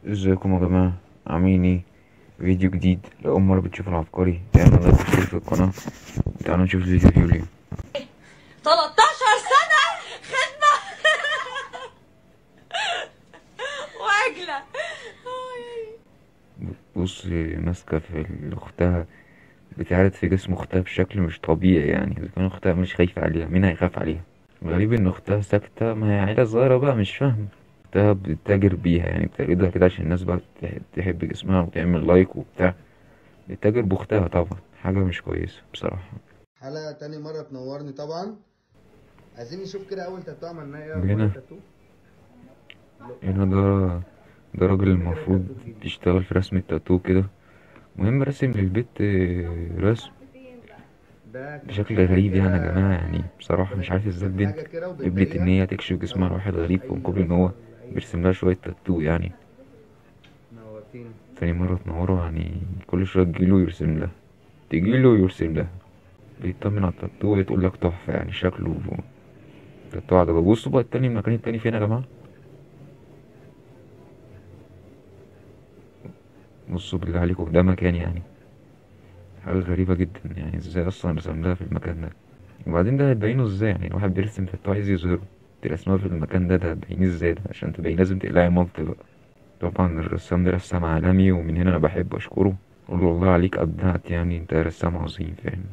ازيكم يا جماعة، عاملين ايه؟ فيديو جديد لأول مرة بتشوفوا العبقري اعمل لايك واشترك في القناة. تعالوا نشوف الفيديو اليوم. 13 سنة خدمة وعجلة. بص، ماسكة في أختها، بتعرض في جسم أختها بشكل مش طبيعي. يعني إذا كان أختها مش خايفة عليها، مين هيخاف عليها؟ الغريب إن أختها ساكتة، ما هي عيلة صغيرة بقى مش فاهمة. أختها بتتاجر بيها، يعني بتعرضها كده عشان الناس بقى تحب جسمها وتعمل لايك وبتاع. بتتاجر بأختها، طبعا حاجة مش كويسة بصراحة. حلقة تاني مرة تنورني طبعا. عايزين نشوف كده أول تاتو عملناه إيه أخبار هنا التاتو؟ هنا ده راجل المفروض بيشتغل في رسم التاتو كده. مهم رسم للبت، رسم ده كان بشكل حاجة غريب يعني يا كده جماعة. يعني بصراحة مش عارف ازاي كان البنت حاجة كده قبلت ان وبيبيع هي تكشف جسمها لو لواحد في غريب في أي مقابل ان رسمة هو ولا أي بيرسم لها شوية تاتو يعني. نورتيني. تاني مرة تنوره، يعني كل شوية تجيله يرسم لها، تجيله يرسم لها، بيطمن على التاتو وهي تقول لك تحفة، يعني شكله تاتو عجبه. بصوا بقى التاني، المكان التاني فين يا جماعة؟ بصوا بالله عليكم، ده مكان يعني حاجة غريبة جدا. يعني ازاي اصلا رسم لها في المكان ده؟ وبعدين ده هتبينه ازاي؟ يعني الواحد بيرسم تاتو عايز يظهره، ترسمها في المكان ده هتبينيه ازاي؟ ده عشان تبين لازم تقلعي مالت بقى. طبعا الرسام ده رسام عالمي، ومن هنا انا بحب اشكره، اقول له والله عليك ابدعت، يعني انت رسام عظيم، فاهم؟